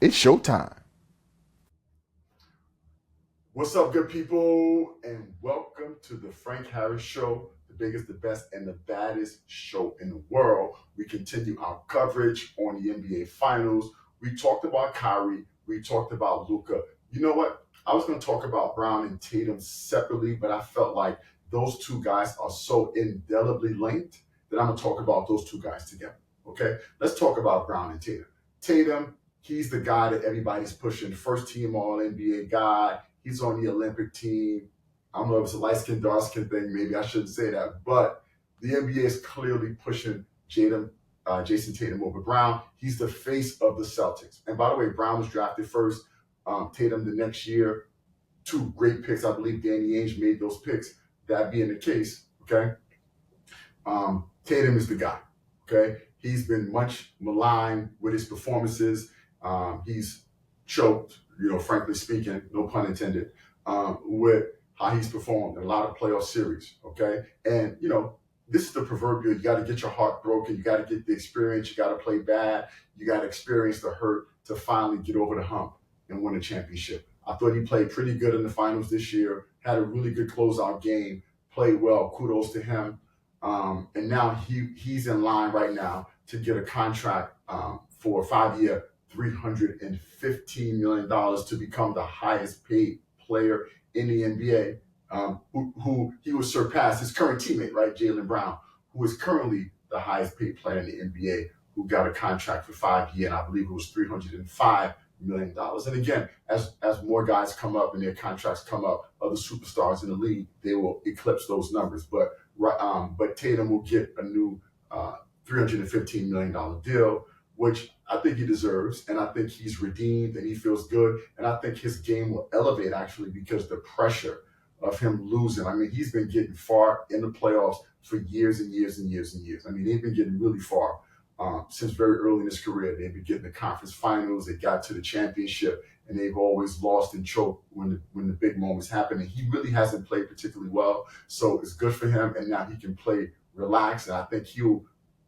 It's showtime. What's up, good people, and welcome to the Frank Harris Show, the biggest, the best, and the baddest show in the world. We continue our coverage on the NBA Finals. We talked about Kyrie. We talked about Luka. You know what? I was going to talk about Brown and Tatum separately, but I felt like those two guys are so indelibly linked that I'm going to talk about those two guys together. Okay? Let's talk about Brown and Tatum. Tatum, he's the guy that everybody's pushing, first team All NBA guy. He's on the Olympic team. I don't know if it's a light skin, dark skin thing. Maybe I shouldn't say that. But the NBA is clearly pushing Jayson Tatum over Brown. He's the face of the Celtics. And by the way, Brown was drafted first. Tatum the next year. Two great picks. I believe Danny Ainge made those picks. That being the case, okay? Tatum is the guy, okay? He's been much maligned with his performances. He's choked, frankly speaking, no pun intended, with how he's performed in a lot of playoff series, okay? And, this is the proverbial, you got to get your heart broken, you got to get the experience, you got to play bad, you got to experience the hurt to finally get over the hump and win a championship. I thought he played pretty good in the finals this year, had a really good closeout game, played well, kudos to him. And now he's in line right now to get a contract for a 5-year, $315 million to become the highest paid player in the NBA, who he will surpass his current teammate, right, Jaylen Brown, who is currently the highest paid player in the NBA, who got a contract for 5 years, and I believe it was $305 million. And again, as more guys come up and their contracts come up, other superstars in the league, they will eclipse those numbers. But Tatum will get a new $315 million deal, which I think he deserves, and I think he's redeemed and he feels good, and I think his game will elevate actually because the pressure of him losing. I mean, he's been getting far in the playoffs for years and years and years and years. I mean, they've been getting really far since very early in his career. They've been getting the conference finals, they got to the championship, and they've always lost and choked when the big moments happen. And he really hasn't played particularly well, so it's good for him, and now he can play relaxed, and I think he'll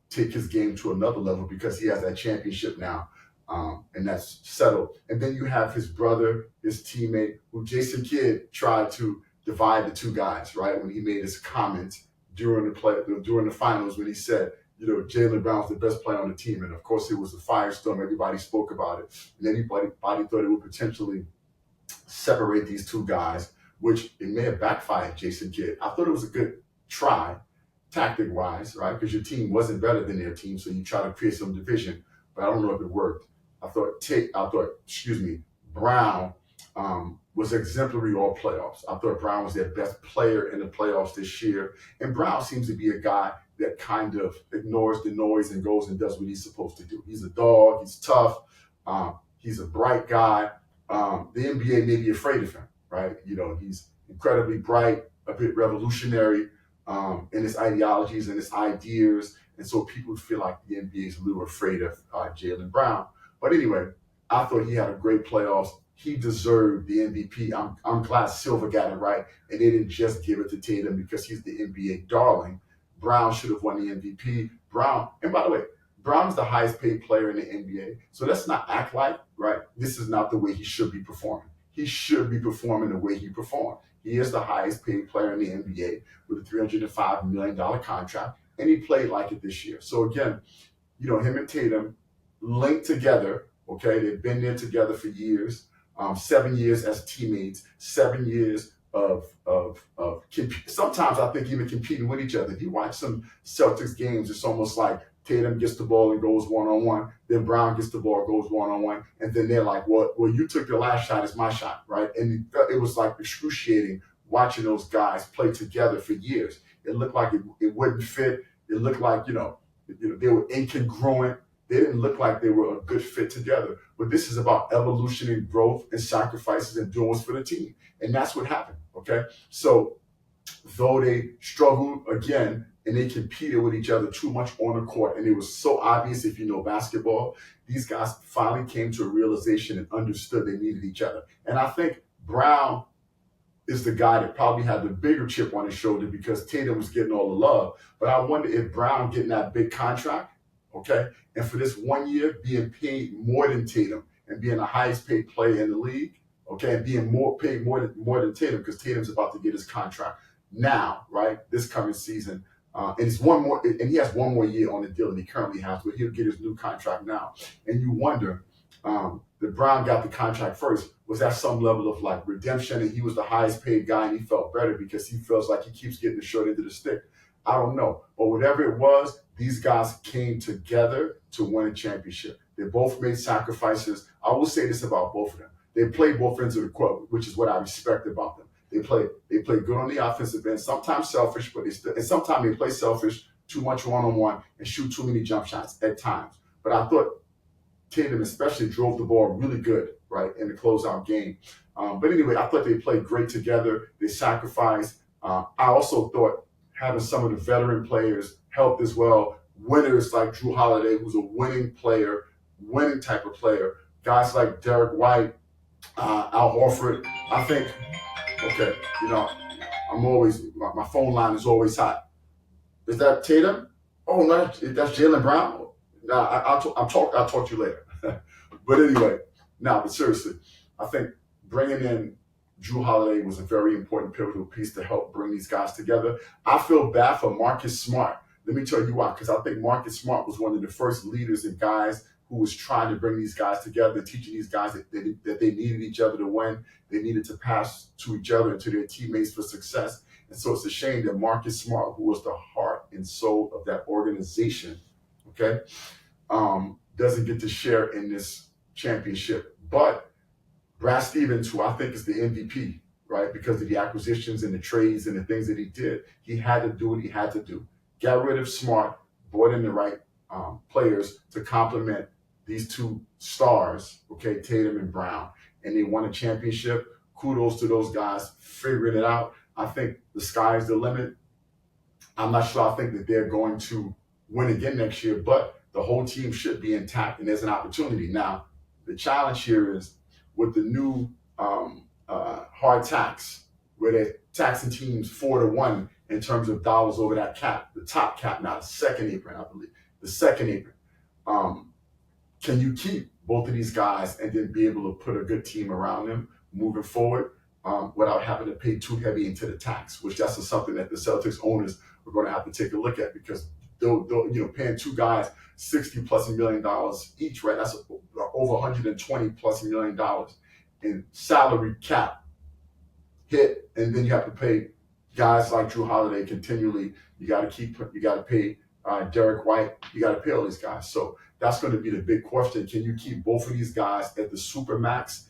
take his game to another level because he has that championship now, and that's settled. And then you have his brother, his teammate, who Jason Kidd tried to divide the two guys, right? When he made his comment during the finals when he said, Jaylen Brown's the best player on the team. And of course, it was a firestorm. Everybody spoke about it. And everybody thought it would potentially separate these two guys, which it may have backfired Jason Kidd. I thought it was a good try, tactic-wise, right? Because your team wasn't better than their team, so you try to create some division. But I don't know if it worked. I thought Brown was exemplary all playoffs. I thought Brown was their best player in the playoffs this year. And Brown seems to be a guy that kind of ignores the noise and goes and does what he's supposed to do. He's a dog. He's tough. He's a bright guy. The NBA may be afraid of him, right? He's incredibly bright, a bit revolutionary in his ideologies and his ideas. And so people feel like the NBA is a little afraid of Jaylen Brown. But anyway, I thought he had a great playoffs. He deserved the MVP. I'm glad Silver got it right, and they didn't just give it to Tatum because he's the NBA darling. Brown should have won the MVP. Brown, and by the way, Brown is the highest paid player in the NBA. So let's not act like, right, this is not the way he should be performing. He should be performing the way he performed. He is the highest paid player in the NBA with a $305 million contract, and he played like it this year. So again, him and Tatum linked together, okay? They've been there together for years, 7 years as teammates, 7 years of sometimes I think even competing with each other. If you watch some Celtics games, it's almost like Tatum gets the ball and goes one-on-one, then Brown gets the ball, goes one-on-one, and then they're like, well, you took your last shot, it's my shot, right? And it was like excruciating watching those guys play together for years. It looked like it wouldn't fit. It looked like, they were incongruent. They didn't look like they were a good fit together. But this is about evolution and growth and sacrifices and doing what's for the team. And that's what happened, okay? So though they struggled again and they competed with each other too much on the court, and it was so obvious if you know basketball, these guys finally came to a realization and understood they needed each other. And I think Brown is the guy that probably had the bigger chip on his shoulder because Tatum was getting all the love. But I wonder if Brown getting that big contract, okay, and for this 1 year being paid more than Tatum and being the highest paid player in the league, okay, and being paid more than Tatum, because Tatum's about to get his contract now, right, this coming season. And it's one more, and he has one more year on the deal that he currently has, but he'll get his new contract now. And you wonder, that Brown got the contract first. Was that some level of like redemption, and he was the highest paid guy, and he felt better because he feels like he keeps getting the short end of the stick? I don't know, but whatever it was, these guys came together to win a championship. They both made sacrifices. I will say this about both of them: they played both ends of the court, which is what I respect about them. They play good on the offensive end, sometimes selfish, but and sometimes they play selfish, too much one-on-one, and shoot too many jump shots at times. But I thought Tatum especially drove the ball really good, right, in the closeout game. But anyway, I thought they played great together. They sacrificed. I also thought having some of the veteran players helped as well. Winners like Drew Holiday, who's a winning player, winning type of player. Guys like Derek White, Al Horford. I think, okay, my phone line is always hot. Is that Tatum? Oh, no, that's Jaylen Brown? No, I'll talk to you later. But anyway, but seriously, I think bringing in Drew Holiday was a very important pivotal piece to help bring these guys together. I feel bad for Marcus Smart. Let me tell you why, because I think Marcus Smart was one of the first leaders and guys who was trying to bring these guys together, teaching these guys that they needed each other to win. They needed to pass to each other and to their teammates for success. And so it's a shame that Marcus Smart, who was the heart and soul of that organization, okay, doesn't get to share in this championship. But Brad Stevens, who I think is the MVP, right, because of the acquisitions and the trades and the things that he did, he had to do what he had to do. Got rid of Smart, brought in the right players to complement these two stars, okay, Tatum and Brown, and they won a championship. Kudos to those guys figuring it out. I think the sky's the limit. I'm not sure I think that they're going to win again next year, but the whole team should be intact, and there's an opportunity. Now, the challenge here is with the new hard tax, where they're taxing teams 4-1 in terms of dollars over that cap, the top cap now, the second apron, I believe, the second apron. Can you keep both of these guys and then be able to put a good team around them moving forward without having to pay too heavy into the tax, which that's something that the Celtics owners are going to have to take a look at, because they'll paying two guys $60+ million each, right? That's over $120+ million in salary cap hit, and then you have to pay guys like Drew Holiday continually. You got to pay Derek White. You got to pay all these guys. So that's going to be the big question. Can you keep both of these guys at the super max?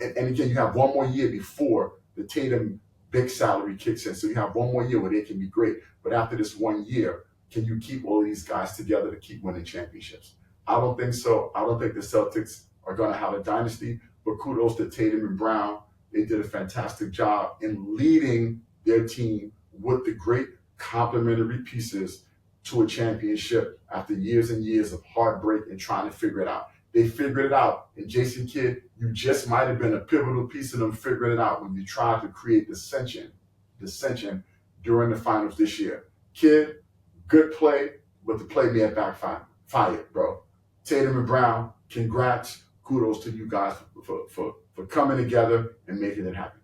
And again, you have one more year before the Tatum big salary kicks in. So you have one more year where they can be great. But after this 1 year, can you keep all of these guys together to keep winning championships? I don't think so. I don't think the Celtics are going to have a dynasty. But kudos to Tatum and Brown. They did a fantastic job in leading their team with the great complementary pieces to a championship after years and years of heartbreak and trying to figure it out. They figured it out. And Jayson, kid, you just might have been a pivotal piece of them figuring it out when you tried to create dissension during the finals this year. Kid, good play, but the play may have backfired, bro. Tatum and Brown, congrats. Kudos to you guys for coming together and making it happen.